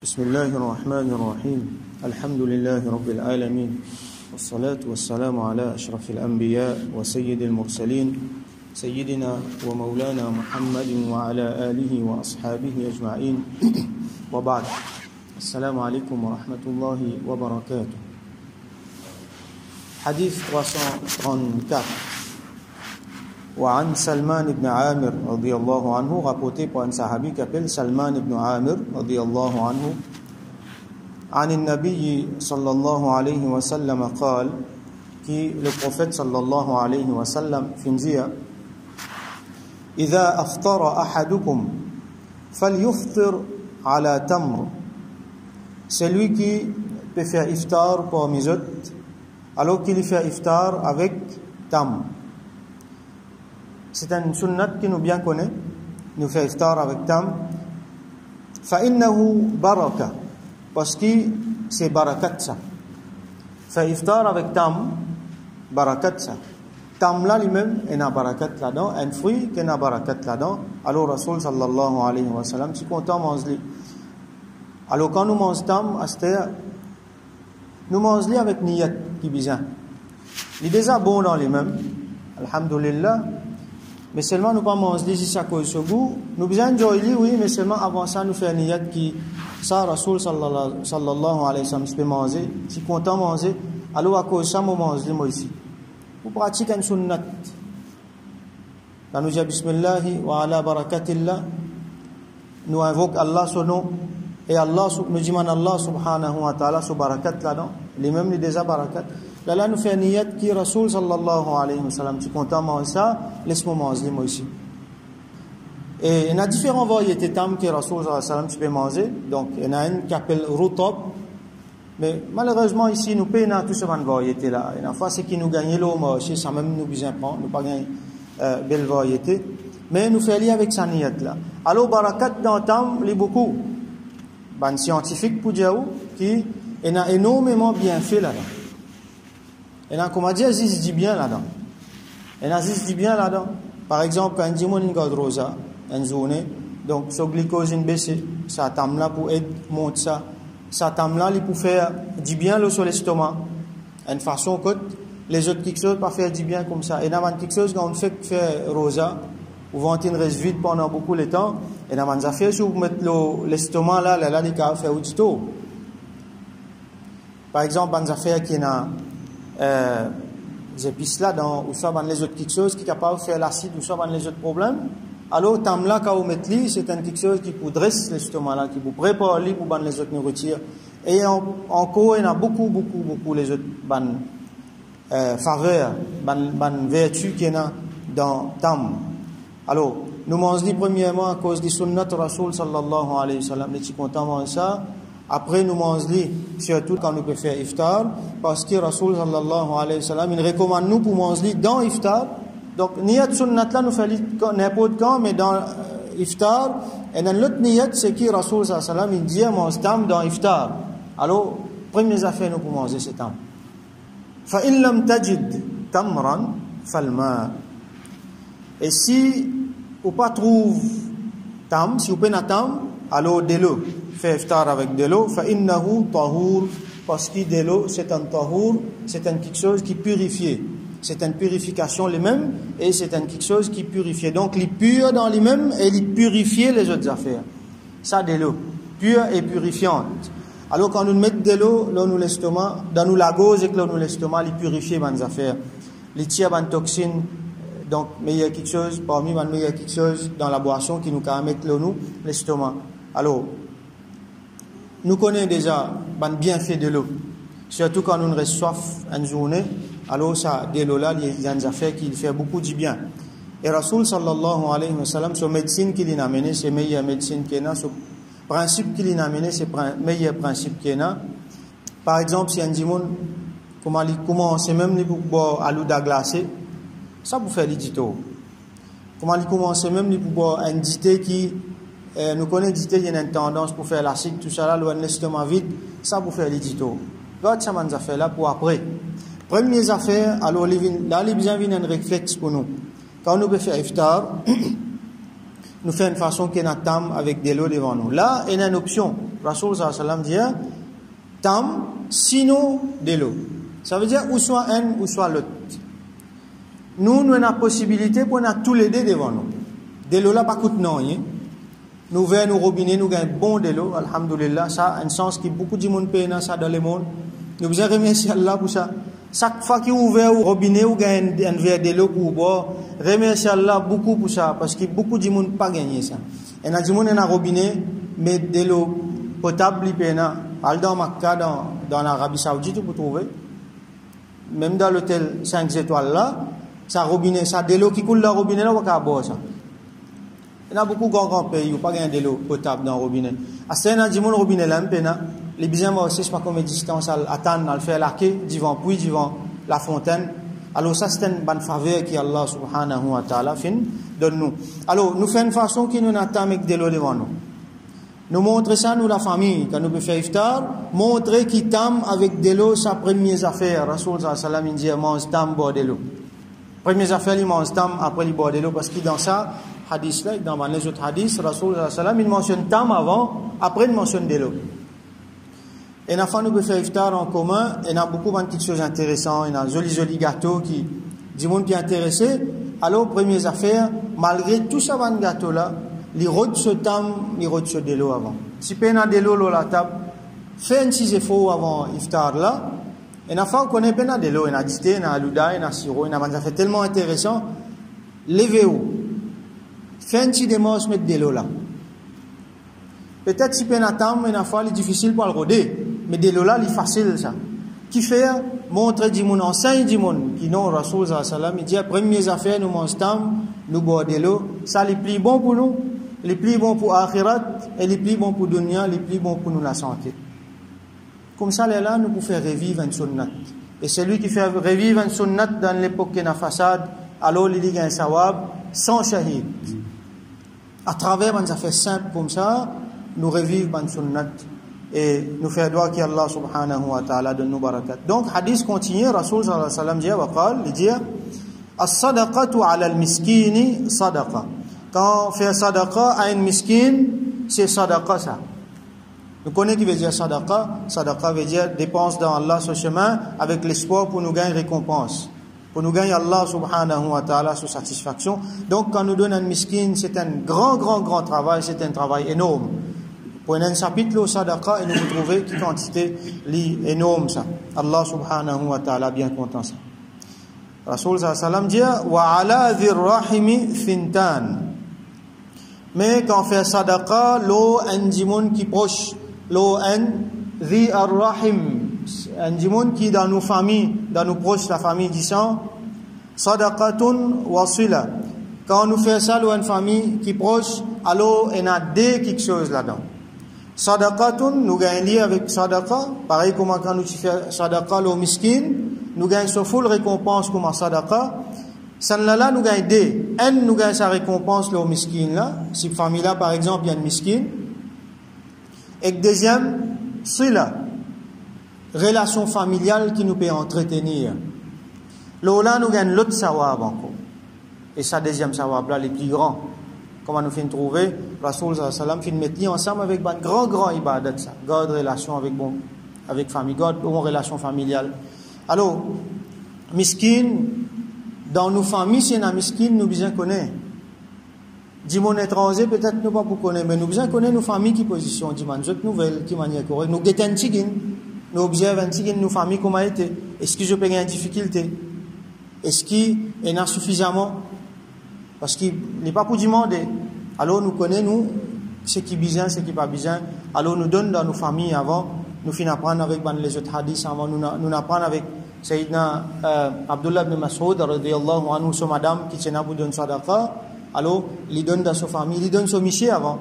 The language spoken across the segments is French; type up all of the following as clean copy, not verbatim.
بسم الله الرحمن الرحيم الحمد لله رب العالمين والصلاة والسلام على أشرف الأنبياء وسيد المرسلين سيدنا ومولانا محمد وعلى آله وأصحابه أجمعين وبعد السلام عليكم ورحمة الله وبركاته. حديث 334 وعن سلمان بن عامر رضي الله عنه, rapporté par un sahabi qui s'appelle Salman ibn Amir رضي الله عنه, عن النبي صلى الله عليه وسلم قال, qui le prophète صلى الله عليه وسلم finit, إذا أفطر أحدكم فليفطر على تمر, celui qui peut faire iftar parmi eux, alors qu'il fait iftar avec tam. C'est un sunnat qui nous bien connaît, nous fait iftar avec tam. فإنه baraka, parce que c'est barakat ça. Fait iftar avec tam, barakat ça. Tam là lui-même, il y a barakat là-dedans, un fruit qui a barakat là-dedans. Alors Rasul sallallahu alayhi wa sallam, si content mange-le. Alors quand nous mangeons tam, nous mangeons avec niyat qui bizarre. Il est déjà bon dans les mêmes, alhamdulillah. Mais seulement nous pas manger ici à cause de ce goût. Nous besoin d'enjoyer, oui, mais seulement avant ça nous faire niyat qui ça Rasul sallallahu alayhi wa sallam peut manger, si content manger. Alors à cause de ça nous manger moi ici. Pour pratiquer une sunnat. Quand nous disons bismillah wa ala barakatillah, nous invoquons Allah son nom et Allah nous dit Allah subhanahu wa ta'ala sur barakat là-dedans. Les mêmes les déjà barakat. Là nous fait niyat qui Rasul sallallahu alayhi wa sallam, tu content manger ça, laisse-moi manger moi ici. Et il y a différentes variétés de tam que Rasul sallallahu alayhi wa sallam tu peux manger. Donc il y en a une qui s'appelle rutab, mais malheureusement ici nous payons tout ce genre de variétés là. Et la fois c'est qui nous gagnent l'eau marché, ça même nous besoin prendre, nous pas gagner belle variété, mais nous fait lier avec sa niyat là. Alors barakat dans tam les beaucoup. Ben scientifique pour dire qui il y a énormément bien fait là-dedans. Et là, comme on dit, Aziz dit bien là-dedans. Et Aziz dit bien là-dedans. Par exemple, quand on dit une garde rosa, une journée, donc, ce glycose baissé, ça tame là pour aider, monte ça. Ça tame là, il pour faire du bien là sur l'estomac. Une façon que les autres quelque chose, pas faire du bien comme ça. Et là, quelque chose, quand on fait faire rosa, ou ventir reste vide pendant beaucoup de temps, et là, on a fait, si vous mettez l'estomac là, il y a fait du tout. Par exemple, on a fait qu'il y a des épices là dans ou soit dans les autres quelque chose qui est capable de faire l'acide ou soit dans les autres problèmes. Alors tam là quand vous mettez c'est un quelque chose qui vous dresse l'estomac là, qui vous prépare pour dans les autres nourritures. Et encore il y a beaucoup les autres faveurs, vertus qu'il y a dans tam. Alors nous mangeons premièrement à cause des sunnat Rasul sallallahu alayhi wa sallam, les petits contents ça. Après, nous mangeons, surtout quand nous pouvons faire iftar, parce que Rasul sallallahu alayhi wa sallam, il recommande nous pour manger dans iftar. Donc, niyat sunnat là, nous faisons n'importe quand, mais dans iftar. Et dans l'autre niyat, c'est que Rasul sallallahu alayhi wa sallam, il dit, mange tam dans iftar. Alors, première affaire, nous pour manger, c'est tam. فَإِن لَمْ تَجِدْ تَمْرًا فَالْمَاء. Et si vous pas trouve tam, si vous pas tam, alors de l'eau. Fait iftar avec de l'eau, فَإِنَّهُ طَهُورٌ, parce que de l'eau c'est un tahur, c'est un quelque chose qui purifie, c'est une purification les mêmes et c'est un quelque chose qui purifie. Donc il pur dans les mêmes et il purifie les autres affaires. Ça de l'eau, pure et purifiante. Alors quand nous mettons de l'eau dans nous l'estomac, dans nous la gauche et que nous l'estomac, il purifie les affaires, il tire les toxines. Donc mais il y a quelque chose parmi il y a quelque chose dans la boisson qui nous permet de nous l'estomac. Alors nous connaissons déjà le bienfait de l'eau. Surtout quand nous restons soif une journée, alors ça, de l'eau là, il y a des affaires qui fait beaucoup du bien. Et Rasul sallallahu alayhi wa sallam, ce médecine qu'il a amené, c'est meilleure médecine qu'il a, ce principe qu'il a amené, c'est meilleur principe qu'il a. Par exemple, si un dimon, comment il commence même pour boire à l'eau glacée, ça vous fait l'édito. Comment il commence même pour boire un dité qui nous connaissons qu'il y a une tendance pour faire l'acide, tout ça là, l'estomac vide, ça pour faire l'édito. Regarde ça, les affaires là pour après. Premières affaires, alors là, il y a un réflexe pour nous. Quand nous pouvons faire iftar, nous fait une façon qu'il y a tam avec de l'eau devant nous. Là, il y a une option. Rasoul sallallahu alayhi wa sallam dit, tam, sinon de l'eau. Ça veut dire ou soit un ou soit l'autre. Nous avons la possibilité pour nous tous les deux devant nous. De l'eau là, pas coûte non. Nous verrons nos robinets, nous gagnons bon de l'eau, alhamdulillah. Ça a un sens qui beaucoup de monde paye ça dans le monde. Nous vous remercier Allah pour ça. Chaque fois qu'il ouvre le robinet, vous gagnez un verre de l'eau pour boire. Remercier Allah beaucoup pour ça, parce que beaucoup de monde pas gagné ça. Et il y a des gens qui ont un robinet, mais de l'eau potable, il paye. Dans Makkah, dans l'Arabie Saoudite, vous trouvez. Même dans l'hôtel 5 étoiles là, ça robinet, ça de l'eau qui coule dans le robinet là, vous pouvez boire ça. Il y a beaucoup de grands pays où pas de l'eau potable dans le robinet. À ce moment-là, il y a des robinet là, les besoins aussi, c'est pas comme distance à attendre, à le faire laquer, devant puis devant la fontaine. Alors ça, c'est une bonne faveur qui Allah subhanahu wa ta'ala donne nous. Alors, nous faisons une façon qui nous attend avec de l'eau devant nous. Nous montrons ça, nous, la famille, quand nous pouvons faire iftar, montrer qui tam avec de l'eau, sa première affaire. Rasoul sallallahu alayhi wa sallam, il dit, mange tam, boire de l'eau. Première affaire, il mange tam, après il boit de l'eau, parce que dans ça, hadith là, dans les autres hadiths, Rasoul sallallahu alayhi wa sallam, il mentionne tam avant, après il mentionne de l'eau. Et la fois, nous pouvons faire iftar en commun, et il y a beaucoup de petites choses intéressantes, il y a un joli gâteau qui, du monde qui est intéressé. Alors, première affaire, malgré tout ça, van gâteau là, les routes se tam, les routes se de l'eau avant. Si vous avez de l'eau à la table, faites un petit effort avant iftar là, et la fois, on connaît pas de l'eau, il y a du thé, il y a l'ouda, il y a sirop, il y a un fait tellement intéressant, levez-vous. Faites un petit démarche, mettre de l'eau là. Peut-être si vous avez un tam, il y a une fois, c'est difficile pour le roder. Mais de l'eau là, c'est facile ça. Qui fait montrer du monde, enseigne du monde, qui non, Rasoul sallallahu alayhi wa sallam, il dit, première affaire, nous mangeons, nous boire de l'eau, ça les plus bon pour nous, les plus bon pour Akhirat, et les plus bon pour Dunya, les plus bon pour nous la santé. Comme ça, là, nous pouvons faire revivre un sunnat. Et celui qui fait revivre un sunnat dans l'époque de la façade, alors il y a un sawab sans shahid. À travers un affaire simple comme ça, nous revivons un sunnat. Et nous faisons doigt qu'Allah subhanahu wa ta'ala donne nous barakat. Donc, hadith continue, Rasoul sallallahu alayhi wa sallam dit, as-sadaqatu ala al-miskini sadaqa. Quand on fait sadaqa à un miskin, c'est sadaqa ça. Nous connaissons qui veut dire sadaqa. Sadaqa veut dire dépense dans Allah ce chemin avec l'espoir pour nous gagner récompense. Pour nous gagner Allah subhanahu wa ta'ala sous satisfaction. Donc, quand nous donnons un miskin, c'est un grand travail, c'est un travail énorme. Prenez un chapitre au sadaqa et nous trouvez qui quantité énorme ça. Allah subhanahu wa ta'ala bien content ça. Rasoul sallallahu alayhi wa sallam dit wa ala dhir rahimi fintan. Mais quand on fait sadaqa, l'eau un djimoun qui proche, l'eau un dhi ar-rahim, un djimoun qui dans nos familles, dans nos proches, la famille du sang, sadaqatun wasila. Quand on nous fait ça, l'eau une famille qui proche, alors il y a deux quelque chose là-dedans. Sadaqatun, nous gagnons lien avec sadaqa, pareil comme quand nous faisons sadaqa au miskin, nous gagnons sa full récompense comme sadaqa. Celle-là, nous gagnons deux. Un, nous gagnons sa récompense au miskin là. Si famille là, par exemple, il y a un miskin. Et deuxième, sila, relation familiale qui nous peut entretenir. Là, nous gagnons l'autre sawab encore. Et ça, deuxième sawab là, les plus grands. Comment nous finissons trouver, Rasoul sallallahu alayhi wa sallam, finissons mettre ensemble avec un grand ibadat, ça. God, relation avec famille, God, bonne relation familiale. Alors, miskin, dans nos familles, si on a miskin, nous bien connaissons. Dis-moi étranger, peut-être nous pas pour connaître, mais nous bien connaissons nos familles qui position, dis-moi, autres nouvelles, qui manière correcte. Nous guettons un tigin, nous observons un tigin, nos familles, comment a été. Est-ce que je peux gagner une difficulté? Est-ce qu'il y en a suffisamment? Parce qu'il n'est pas pour demander. Alors nous connaissons, ce qui est bien, ce qui n'est pas bien. Alors nous donnons dans nos familles avant, nous finissons apprendre avec les autres hadiths avant, nous apprenons avec Sayyidina Abdullah ibn Mas'ud, radiyallahu anhu, sa madame qui tient à vous donner sadaqa. Alors, il donne dans sa famille, il donne son monsieur avant.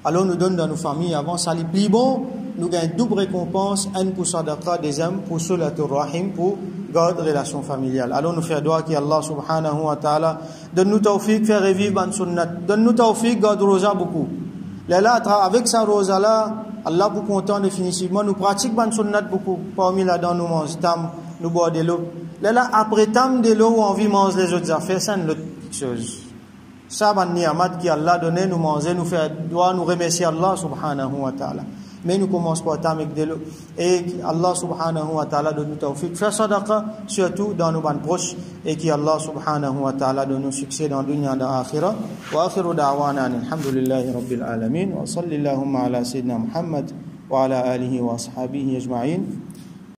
Alors nous donnons dans nos familles avant, ça les plus bon, nous gagnons double récompense, un pour sadaqa, deuxième pour sulatul rahim, pour garder relation familiale. Alors nous faisons doigt qu'Allah subhanahu wa ta'ala donne-nous tawfiq, faire revivre ban sunnat, donne-nous tawfiq, garde rosa beaucoup. Là, avec sa rosa là, Allah pour content définitivement, nous pratiquons ban sunnat beaucoup, parmi là-dedans nous mangeons tam, nous bois de l'eau. Là, après tam de l'eau, on vit manger les autres affaires, ça n'est l'autre chose. Ça, ban ni'amat qui Allah donné, nous manger, nous faire, doit nous remercier Allah subhanahu wa ta'ala. Mais nous commençons par avec de l'eau. Et Allah subhanahu wa ta'ala donne nous tawfiq. Faire sadaqa, surtout dans nos bandes proches. Et qui Allah subhanahu wa ta'ala donne nous succès dans le dunya et dans l'akhirah. Wa akhiru da'wana alhamdulillahi rabbil alamin. Wa sallallahu ala sayyidina Muhammad wa ala alihi wa ashabihi ajma'in.